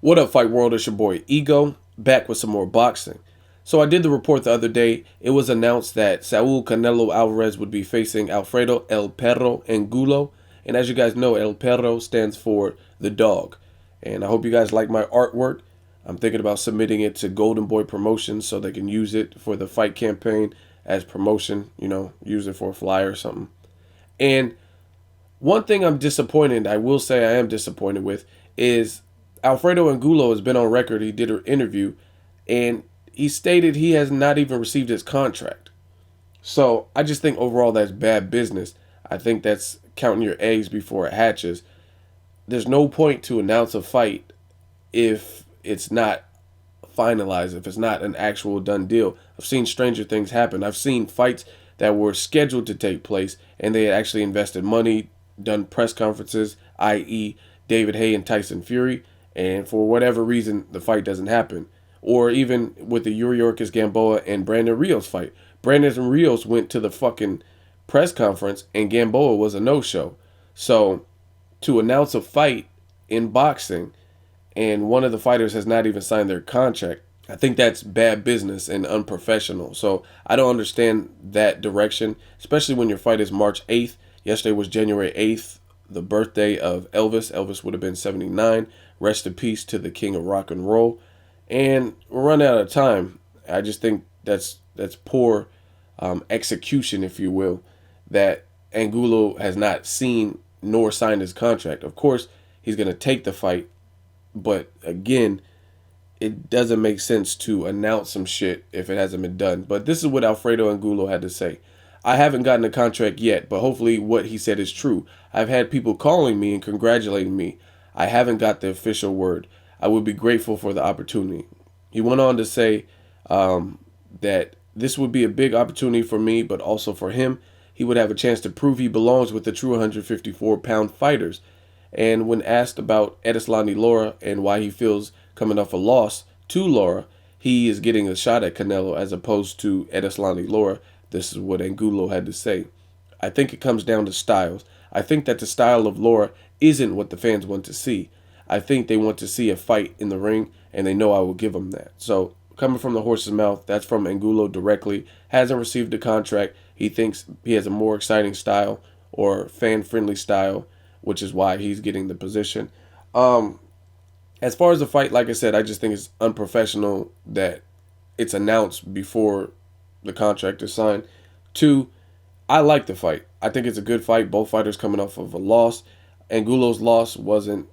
What up, Fight World? It's your boy Ego, back with some more boxing. So I did the report the other day. It was announced that Saul Canelo Alvarez would be facing Alfredo El Perro Angulo. And as you guys know, El Perro stands for the dog. And I hope you guys like my artwork. I'm thinking about submitting it to Golden Boy Promotions so they can use it for the fight campaign as promotion, use it for a flyer or something. And one thing I'm disappointed, I will say I am disappointed with, is Alfredo Angulo has been on record. He did an interview and he stated he has not even received his contract. So I just think overall that's bad business. I think that's counting your eggs before it hatches. There's no point to announce a fight if it's not finalized, if it's not an actual done deal. I've seen stranger things happen. I've seen fights that were scheduled to take place and they had actually invested money, done press conferences, i.e. David Haye and Tyson Fury, and for whatever reason the fight doesn't happen. Or even with the Yuriorkis Gamboa and Brandon Rios fight. Brandon Rios went to the fucking press conference and Gamboa was a no-show. So to announce a fight in boxing and one of the fighters has not even signed their contract, I think that's bad business and unprofessional. So I don't understand that direction, especially when your fight is March 8th. Yesterday was January 8th, the birthday of Elvis. Elvis would have been 79. Rest in peace to the king of rock and roll. And we're running out of time. I just think that's poor execution, if you will, that Angulo has not seen nor signed his contract. Of course, he's going to take the fight. But again, it doesn't make sense to announce some shit if it hasn't been done. But this is what Alfredo Angulo had to say. I haven't gotten a contract yet, but hopefully what he said is true. I've had people calling me and congratulating me. I haven't got the official word. I would be grateful for the opportunity. He went on to say that this would be a big opportunity for me, but also for him. He would have a chance to prove he belongs with the true 154-pound fighters. And when asked about Edeslani Lara and why he feels coming off a loss to Lara, he is getting a shot at Canelo as opposed to Edeslani Lara. This is what Angulo had to say. I think it comes down to styles. I think that the style of Lara isn't what the fans want to see. I think they want to see a fight in the ring, and they know I will give them that. So, coming from the horse's mouth, that's from Angulo directly. Hasn't received a contract. He thinks he has a more exciting style or fan-friendly style, which is why he's getting the position. As far as the fight, like I said, I just think it's unprofessional that it's announced before the contract is signed. Two, I like the fight. I think it's a good fight. Both fighters coming off of a loss. Angulo's loss wasn't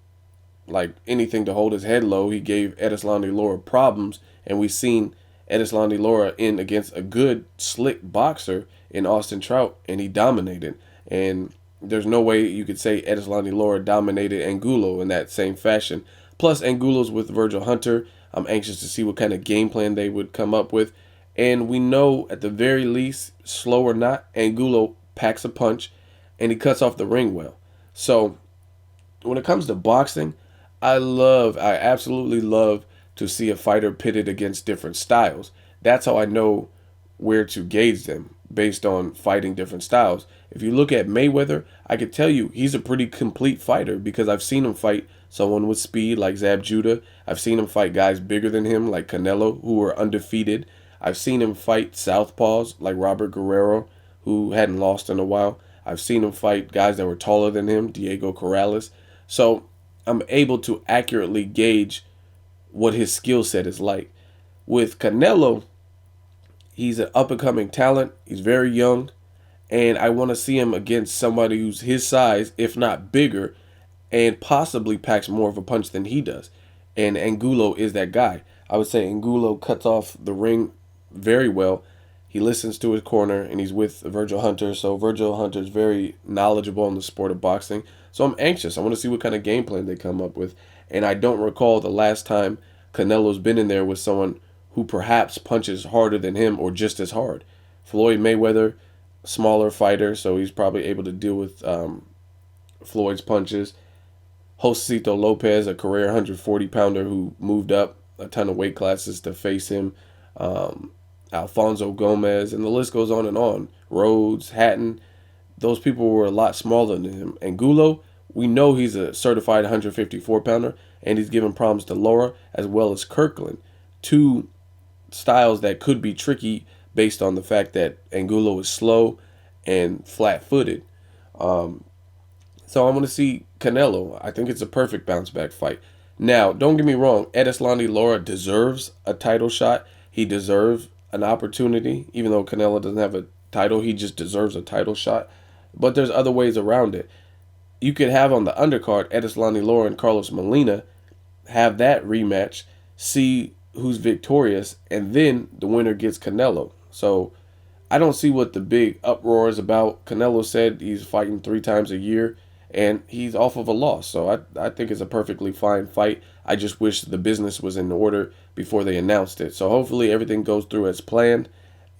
like anything to hold his head low. He gave Edeslani Lara problems, and we've seen Edeslani Lara in against a good, slick boxer in Austin Trout, and he dominated. And there's no way you could say Edeslani Lara dominated Angulo in that same fashion. Plus, Angulo's with Virgil Hunter. I'm anxious to see what kind of game plan they would come up with. And we know, at the very least, slow or not, Angulo packs a punch, and he cuts off the ring well. So, when it comes to boxing, I absolutely love to see a fighter pitted against different styles. That's how I know where to gauge them, based on fighting different styles. If you look at Mayweather, I could tell you he's a pretty complete fighter because I've seen him fight someone with speed like Zab Judah. I've seen him fight guys bigger than him like Canelo, who were undefeated. I've seen him fight southpaws like Robert Guerrero, who hadn't lost in a while. I've seen him fight guys that were taller than him, Diego Corrales. So I'm able to accurately gauge what his skill set is like. With Canelo, he's an up-and-coming talent. He's very young. And I want to see him against somebody who's his size, if not bigger, and possibly packs more of a punch than he does. And Angulo is that guy. I would say Angulo cuts off the ring very well. He listens to his corner, and he's with Virgil Hunter. So Virgil Hunter is very knowledgeable in the sport of boxing. So I'm anxious. I want to see what kind of game plan they come up with. And I don't recall the last time Canelo's been in there with someone who perhaps punches harder than him or just as hard. Floyd Mayweather, smaller fighter, so he's probably able to deal with Floyd's punches. Josecito Lopez, a career 140-pounder who moved up a ton of weight classes to face him. Alfonso Gomez, and the list goes on and on. Rhodes, Hatton, those people were a lot smaller than him. Angulo We know he's a certified 154 pounder, and he's given problems to Laura as well as Kirkland. Two styles that could be tricky based on the fact that Angulo is slow and flat footed. So I'm going to see Canelo. I think it's a perfect bounce back fight. Now, don't get me wrong, Edeslandi Lara deserves a title shot. He deserves an opportunity. Even though Canelo doesn't have a title, he just deserves a title shot. But there's other ways around it. You could have on the undercard Edeslandi Lara and Carlos Molina, have that rematch, see who's victorious, and then the winner gets Canelo. So I don't see what the big uproar is about. Canelo said he's fighting 3 times a year, and he's off of a loss. So I think it's a perfectly fine fight. I just wish the business was in order before they announced it. So hopefully everything goes through as planned,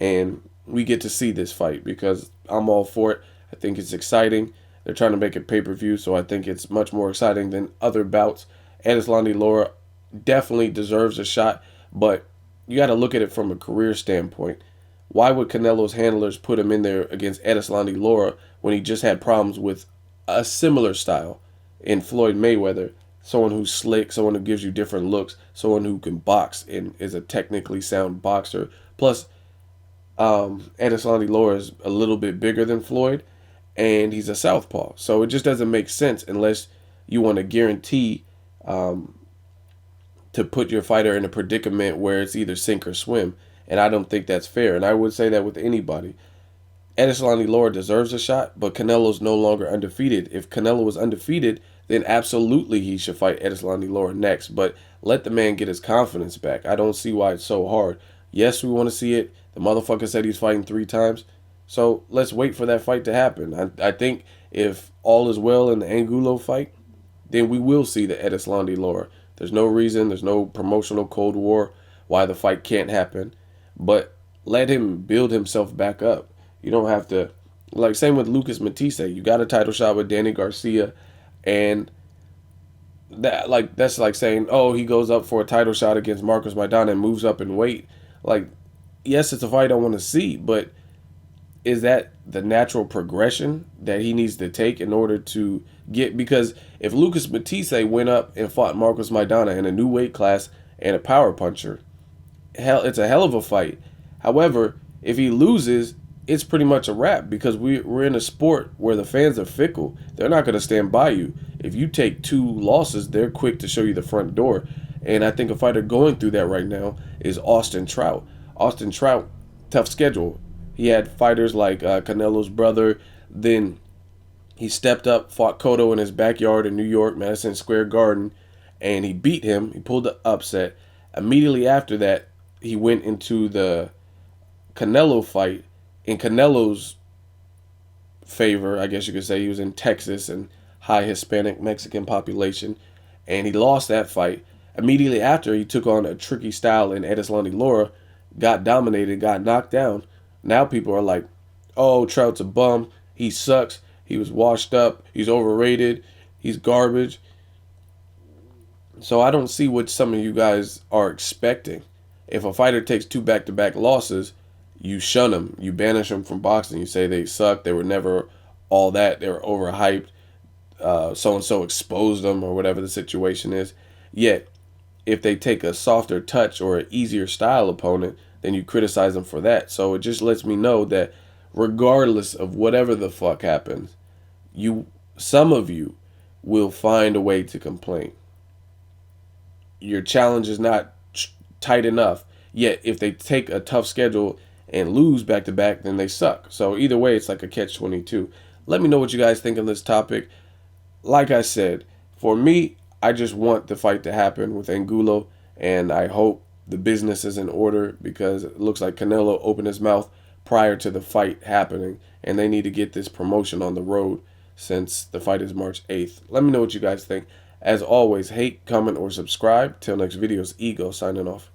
and we get to see this fight because I'm all for it. I think it's exciting. They're trying to make it pay-per-view, so I think it's much more exciting than other bouts. Edeslandi Lara definitely deserves a shot, but you got to look at it from a career standpoint. Why would Canelo's handlers put him in there against Edeslandi Lara when he just had problems with a similar style in Floyd Mayweather? Someone who's slick, someone who gives you different looks, someone who can box and is a technically sound boxer. Plus, Edeslandi Lara is a little bit bigger than Floyd, and he's a southpaw. So it just doesn't make sense unless you want to guarantee to put your fighter in a predicament where it's either sink or swim. And I don't think that's fair. And I would say that with anybody. Edeslandi Lara deserves a shot, but Canelo's no longer undefeated. If Canelo was undefeated, then absolutely he should fight Edeslandi Lara next. But let the man get his confidence back. I don't see why it's so hard. Yes, we want to see it. The motherfucker said he's fighting 3 times. So let's wait for that fight to happen. I think if all is well in the Angulo fight, then we will see the Edeslandi Lara. There's no reason, there's no promotional Cold War why the fight can't happen. But let him build himself back up. You don't have to, like, same with Lucas Matisse. You got a title shot with Danny Garcia, and that's like saying, oh, he goes up for a title shot against Marcos Maidana and moves up in weight. Like, yes, it's a fight I want to see, but is that the natural progression that he needs to take in order to get? Because if Lucas Matisse went up and fought Marcos Maidana in a new weight class and a power puncher, hell, it's a hell of a fight. However, if he loses, it's pretty much a wrap because we're in a sport where the fans are fickle. They're not going to stand by you. If you take 2 losses, they're quick to show you the front door. And I think a fighter going through that right now is Austin Trout. Austin Trout, tough schedule. He had fighters like Canelo's brother. Then he stepped up, fought Cotto in his backyard in New York, Madison Square Garden, and he beat him. He pulled the upset. Immediately after that, he went into the Canelo fight in Canelo's favor, I guess you could say. He was in Texas and high Hispanic Mexican population, and he lost that fight. Immediately after, he took on a tricky style in Edeslandi Lara, got dominated, got knocked down. Now people are like, oh, Trout's a bum. He sucks. He was washed up. He's overrated. He's garbage. So I don't see what some of you guys are expecting. If a fighter takes 2 back-to-back losses, you shun them. You banish them from boxing. You say they suck. They were never all that. They were overhyped. So-and-so exposed them or whatever the situation is. Yet, if they take a softer touch or an easier style opponent, then you criticize them for that. So it just lets me know that regardless of whatever the fuck happens, some of you will find a way to complain. Your challenge is not tight enough. Yet if they take a tough schedule and lose back to back, then they suck. So either way, it's like a catch-22. Let me know what you guys think on this topic. Like I said, for me, I just want the fight to happen with Angulo, and I hope the business is in order because it looks like Canelo opened his mouth prior to the fight happening, and they need to get this promotion on the road since the fight is March 8th. Let me know what you guys think. As always, hate, comment, or subscribe. Till next video, it's Ego signing off.